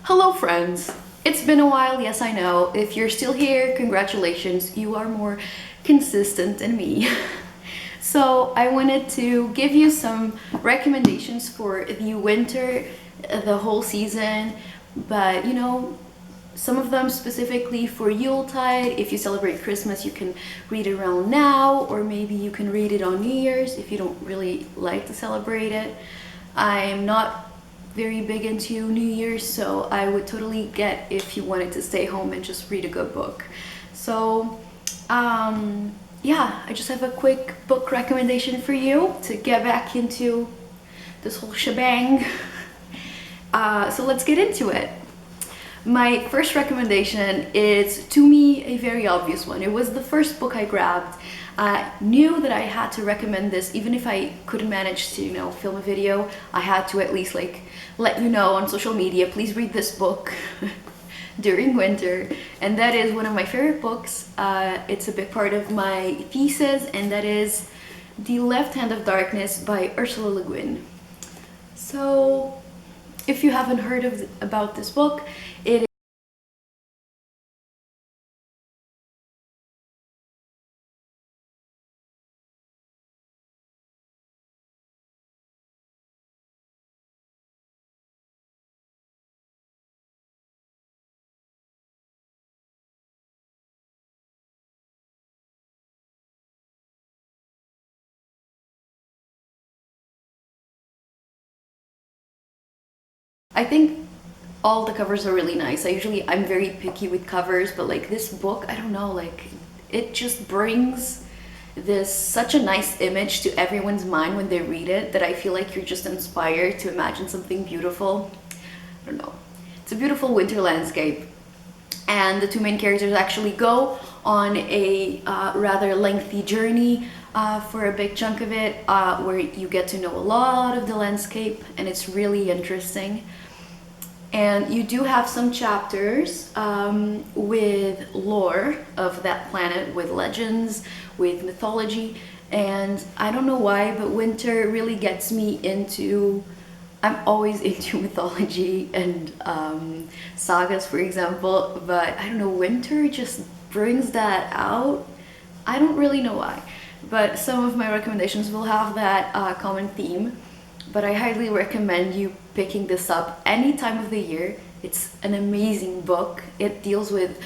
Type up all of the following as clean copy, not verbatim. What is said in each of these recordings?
Hello friends! It's been a while, yes I know. If you're still here, congratulations, you are more consistent than me. So I wanted to give you some recommendations for the winter, the whole season, but some of them specifically for Yuletide. If you celebrate Christmas, you can read it around now, or maybe you can read it on New Year's if you don't really like to celebrate it. I'm not very big into New Year's, so I would totally get if you wanted to stay home and just read a good book. So, yeah, I just have a quick book recommendation for you to get back into this whole shebang. So let's get into it. My first recommendation is, to me, a very obvious one. It was the first book I grabbed. I knew that I had to recommend this, even if I couldn't manage to, film a video. I had to at least let you know on social media, please read this book during winter. And that is one of my favorite books. It's a big part of my thesis, and that is The Left Hand of Darkness by Ursula Le Guin. So, if you haven't heard about this book, I think all the covers are really nice. I'm very picky with covers, but this book, I don't know, it just brings this such a nice image to everyone's mind when they read it that I feel like you're just inspired to imagine something beautiful. I don't know. It's a beautiful winter landscape, and the two main characters actually go on a rather lengthy journey for a big chunk of it, where you get to know a lot of the landscape, and it's really interesting. And you do have some chapters with lore of that planet, with legends, with mythology, and I don't know why, but winter really gets me into... I'm always into mythology and sagas, for example, but I don't know, winter just brings that out. I don't really know why, but some of my recommendations will have that common theme. But I highly recommend you picking this up any time of the year. It's an amazing book. It deals with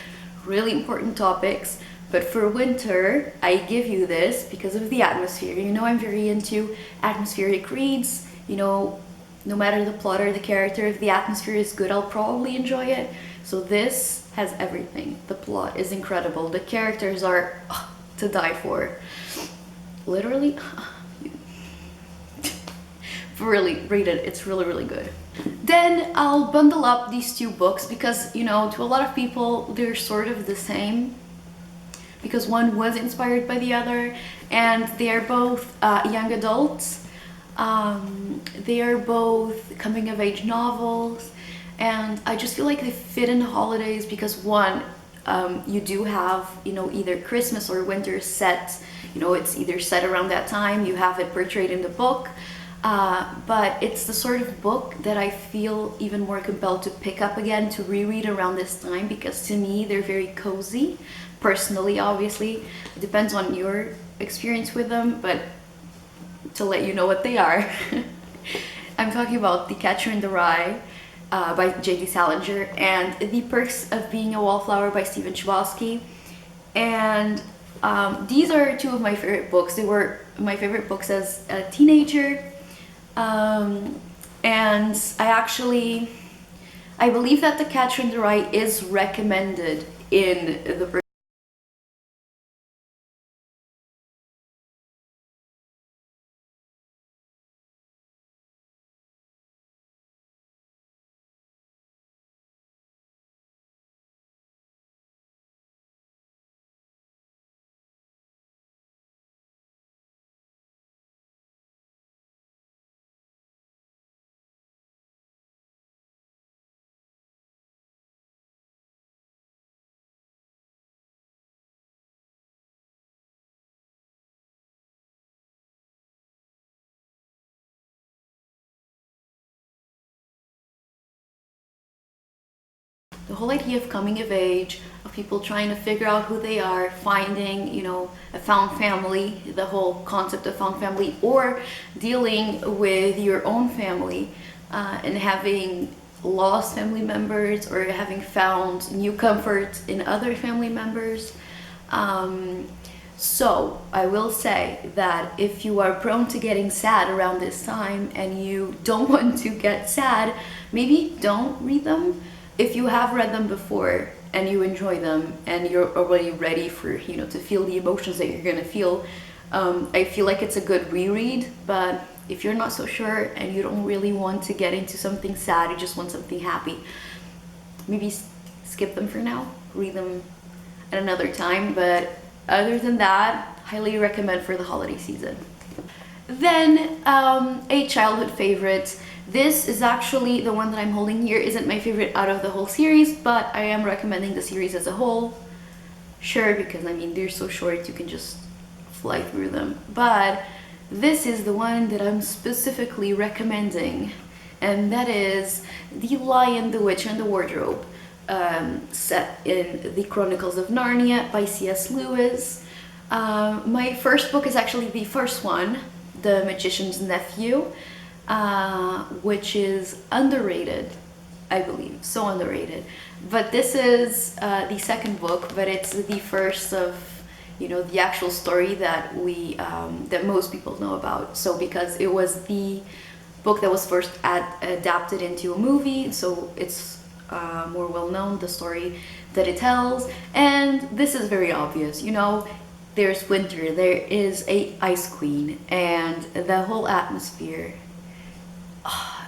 really important topics, but for winter, I give you this because of the atmosphere. I'm very into atmospheric reads. No matter the plot or the character, if the atmosphere is good, I'll probably enjoy it. So this has everything. The plot is incredible. The characters are to die for. Literally. Really, read it. It's really, really good. Then I'll bundle up these two books because, to a lot of people, they're sort of the same, because one was inspired by the other, and they are both young adults. They are both coming-of-age novels, and I just feel like they fit in the holidays because, one, you do have, either Christmas or winter set. It's either set around that time, you have it portrayed in the book, but it's the sort of book that I feel even more compelled to pick up again, to reread around this time, because to me they're very cozy. Personally, obviously, it depends on your experience with them, but to let you know what they are. I'm talking about The Catcher in the Rye by J.D. Salinger and The Perks of Being a Wallflower by Stephen Chbosky. And these are two of my favorite books. They were my favorite books as a teenager. And I believe that The Catcher in the Rye is recommended in the the whole idea of coming of age, of people trying to figure out who they are, finding, you know, a found family, the whole concept of found family, or dealing with your own family and having lost family members or having found new comfort in other family members. So I will say that if you are prone to getting sad around this time and you don't want to get sad, maybe don't read them. If you have read them before and you enjoy them and you're already ready for, you know, to feel the emotions that you're gonna feel, I feel like it's a good reread. But if you're not so sure and you don't really want to get into something sad, you just want something happy, maybe skip them for now, read them at another time. But other than that, highly recommend for the holiday season. Then a childhood favorite. This is actually the one that I'm holding here, isn't my favorite out of the whole series, but I am recommending the series as a whole. Sure, because I mean, they're so short, you can just fly through them. But this is the one that I'm specifically recommending, and that is The Lion, the Witch, and the Wardrobe, set in the Chronicles of Narnia by C.S. Lewis. My first book is actually the first one, The Magician's Nephew, which is underrated, I believe, so underrated. But this is the second book, but it's the first of, you know, the actual story that that most people know about. So because it was the book that was first adapted into a movie, so it's more well known, the story that it tells. And this is very obvious, you know, there's winter, there is a ice queen, and the whole atmosphere.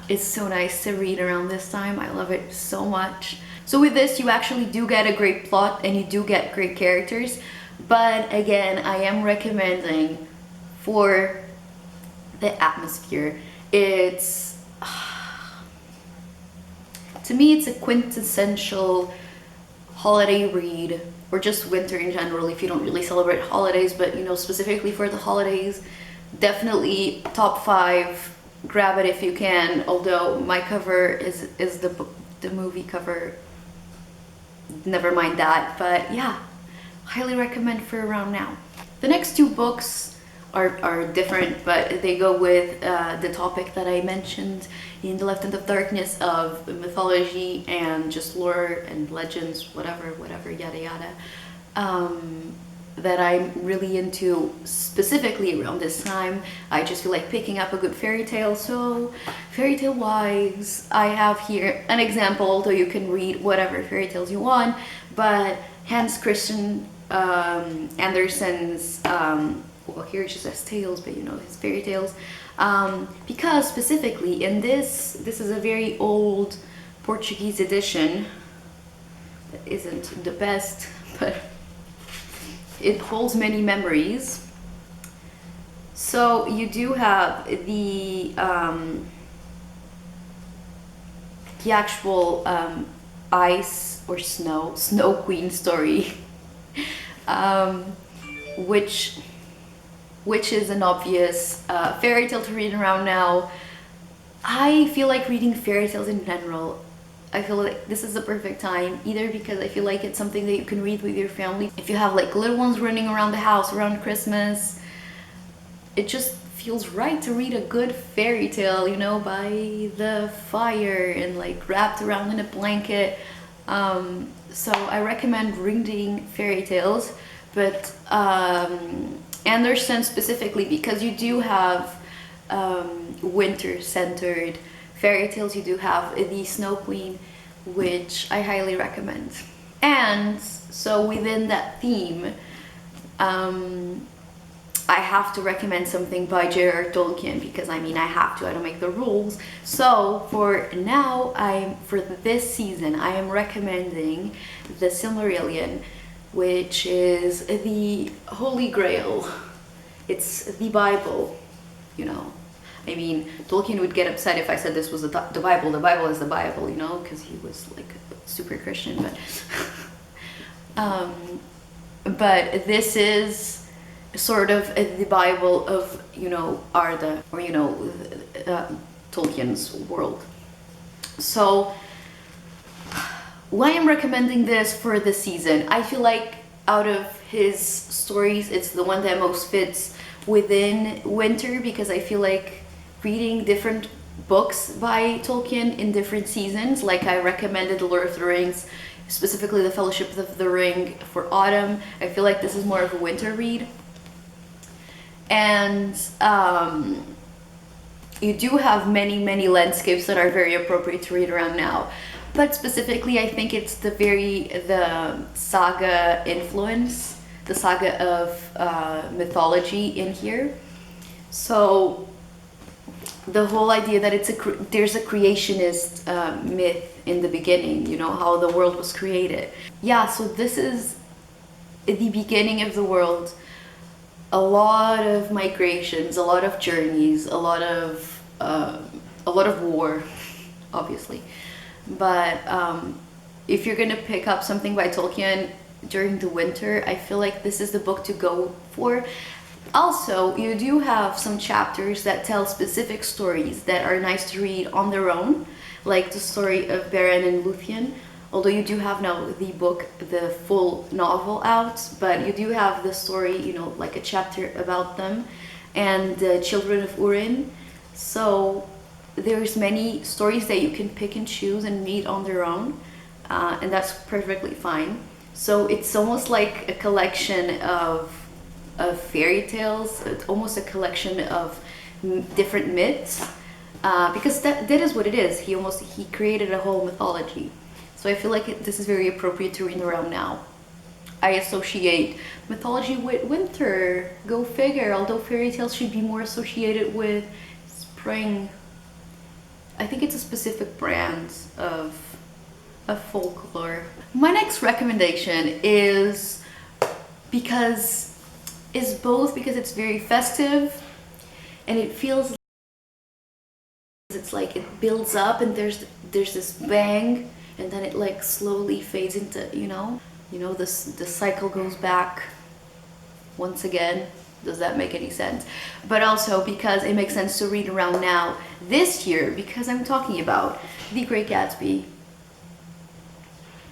It's so nice to read around this time. I love it so much. So with this, you actually do get a great plot and you do get great characters. But again, I am recommending for the atmosphere. It's, to me, it's a quintessential holiday read, or just winter in general if you don't really celebrate holidays, but you know, specifically for the holidays, definitely top 5. Grab it if you can, although my cover is the movie cover. Never mind that, but yeah, highly recommend for around now. The next 2 books are different, but they go with the topic that I mentioned in The Left Hand of Darkness of mythology and just lore and legends, whatever, yada yada. That I'm really into specifically around this time. I just feel like picking up a good fairy tale. So fairy tale wise, I have here an example, although you can read whatever fairy tales you want, but Hans Christian Andersen's, well, here it just says tales, but you know, his fairy tales, because specifically in this is a very old Portuguese edition that isn't the best, but it holds many memories. So you do have the actual ice or snow queen story, which is an obvious fairy tale to read around now. I feel like reading fairy tales in general, I feel like this is the perfect time, either because I feel like it's something that you can read with your family. If you have like little ones running around the house around Christmas, it just feels right to read a good fairy tale, you know, by the fire and like wrapped around in a blanket. So I recommend reading fairy tales, but Andersen specifically, because you do have winter-centered fairy tales. You do have the Snow Queen, which I highly recommend. And so within that theme, I have to recommend something by J.R.R. Tolkien, because I mean, I have to, I don't make the rules. So for now, for this season, I am recommending the Silmarillion, which is the Holy Grail. It's the Bible, you know. I mean, Tolkien would get upset if I said this was the Bible. The Bible is the Bible, you know, because he was like super Christian. But this is sort of the Bible of, you know, Arda, or you know, Tolkien's world. So Why I'm recommending this for this season? I feel like out of his stories, it's the one that most fits within winter, because I feel like reading different books by Tolkien in different seasons, like I recommended The Lord of the Rings, specifically The Fellowship of the Ring for autumn. I feel like this is more of a winter read. And you do have many landscapes that are very appropriate to read around now. But specifically, I think it's the saga influence, the saga of mythology in here. So the whole idea that there's a creationist myth in the beginning, you know, how the world was created. Yeah, so this is the beginning of the world. A lot of migrations, a lot of journeys, a lot of war, obviously. But if you're gonna pick up something by Tolkien during the winter, I feel like this is the book to go for. Also, you do have some chapters that tell specific stories that are nice to read on their own, like the story of Beren and Luthien. Although you do have now the book, the full novel out, but you do have the story, you know, like a chapter about them, and the children of Urin. So there's many stories that you can pick and choose and read on their own, and that's perfectly fine. So it's almost like a collection of fairy tales. It's almost a collection of different myths, because that is what it is. He created a whole mythology. So I feel like this is very appropriate to read around now. I associate mythology with winter. Go figure. Although fairy tales should be more associated with spring. I think it's a specific brand of folklore. My next recommendation is both because it's very festive and it feels, it's like it builds up and there's this bang, and then it like slowly fades into, the cycle goes back once again. Does that make any sense? But also because it makes sense to read around now this year, because I'm talking about The Great Gatsby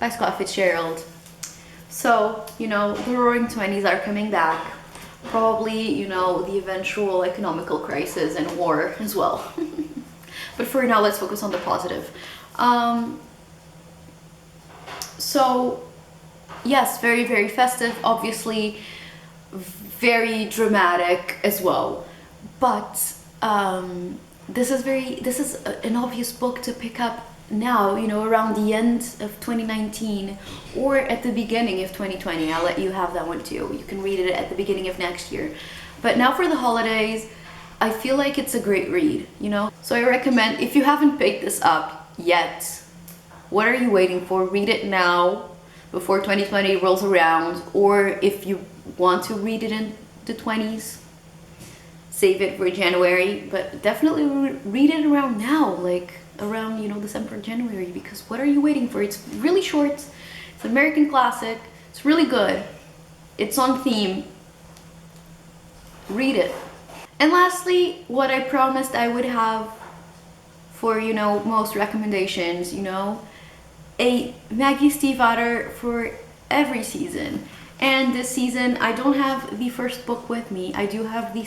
by Scott Fitzgerald. So, the Roaring Twenties are coming back. Probably, the eventual economical crisis and war as well. But for now, let's focus on the positive. So, yes, very, very festive, obviously, very dramatic as well. But this is an obvious book to pick up now, around the end of 2019 or at the beginning of 2020. I'll let you have that one too. You can read it at the beginning of next year. But now for the holidays, I feel like it's a great read, So I recommend, if you haven't picked this up yet, what are you waiting for? Read it now before 2020 rolls around, or if you want to read it in the 20s, save it for January, but definitely read it around now, like around, December, January, because what are you waiting for? It's really short, it's an American classic, it's really good, it's on theme, read it. And lastly, what I promised I would have for, most recommendations, a Maggie Stiefvater for every season. And this season, I don't have the first book with me. I do have the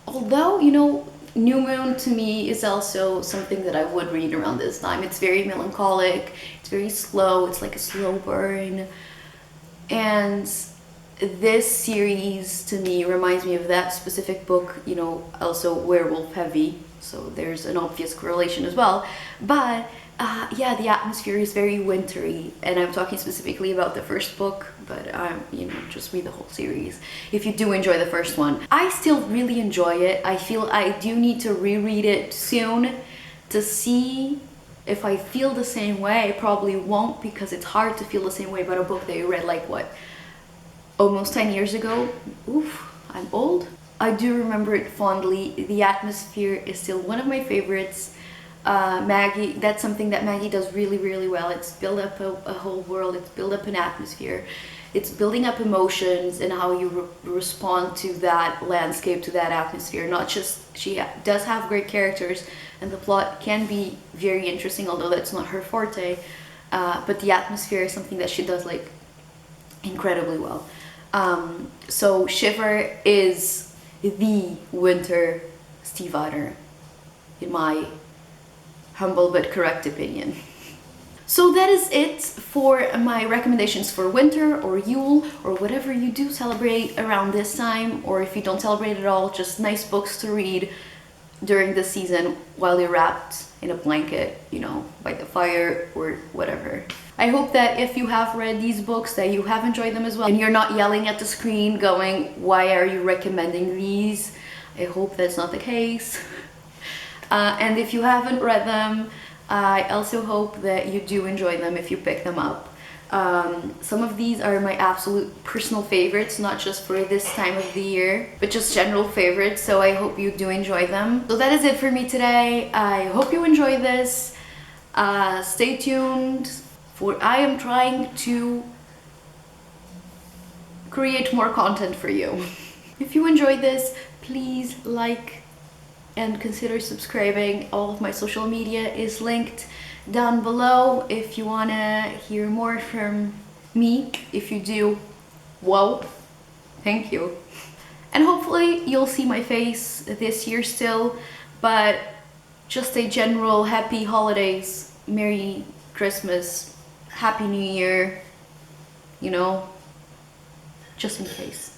although, New Moon to me is also something that I would read around this time. It's very melancholic, it's very slow, it's like a slow burn. And this series to me reminds me of that specific book, you know, also werewolf heavy, so there's an obvious correlation as well. But yeah, the atmosphere is very wintry, and I'm talking specifically about the first book, but you know, just read the whole series if you do enjoy the first one. I still really enjoy it. I feel I do need to reread it soon to see if I feel the same way. I probably won't, because it's hard to feel the same way about a book that you read like what, almost 10 years ago. Oof, I'm old. I do remember it fondly. The atmosphere is still one of my favorites. Maggie, that's something that Maggie does really, really well. It's build up a whole world, it's build up an atmosphere, it's building up emotions and how you respond to that landscape, to that atmosphere. Not just, she does have great characters and the plot can be very interesting, although that's not her forte, but the atmosphere is something that she does like incredibly well. So Shiver is the winter Steve Idler, in my humble but correct opinion. So that is it for my recommendations for winter or Yule or whatever you do celebrate around this time, or if you don't celebrate at all, just nice books to read during the season while you're wrapped in a blanket, you know, by the fire or whatever. I hope that if you have read these books that you have enjoyed them as well, and you're not yelling at the screen going, why are you recommending these? I hope that's not the case. And if you haven't read them, I also hope that you do enjoy them if you pick them up. Some of these are my absolute personal favorites, not just for this time of the year, but just general favorites, so I hope you do enjoy them. So that is it for me today. I hope you enjoy this. Stay tuned, for I am trying to create more content for you. If you enjoyed this, please like and consider subscribing. All of my social media is linked down below if you want to hear more from me. If you do, whoa, thank you. And hopefully you'll see my face this year still, but just a general happy holidays, Merry Christmas, Happy New Year, you know, just in case.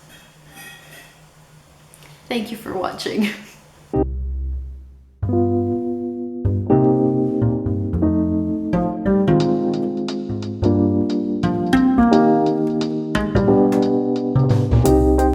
Thank you for watching.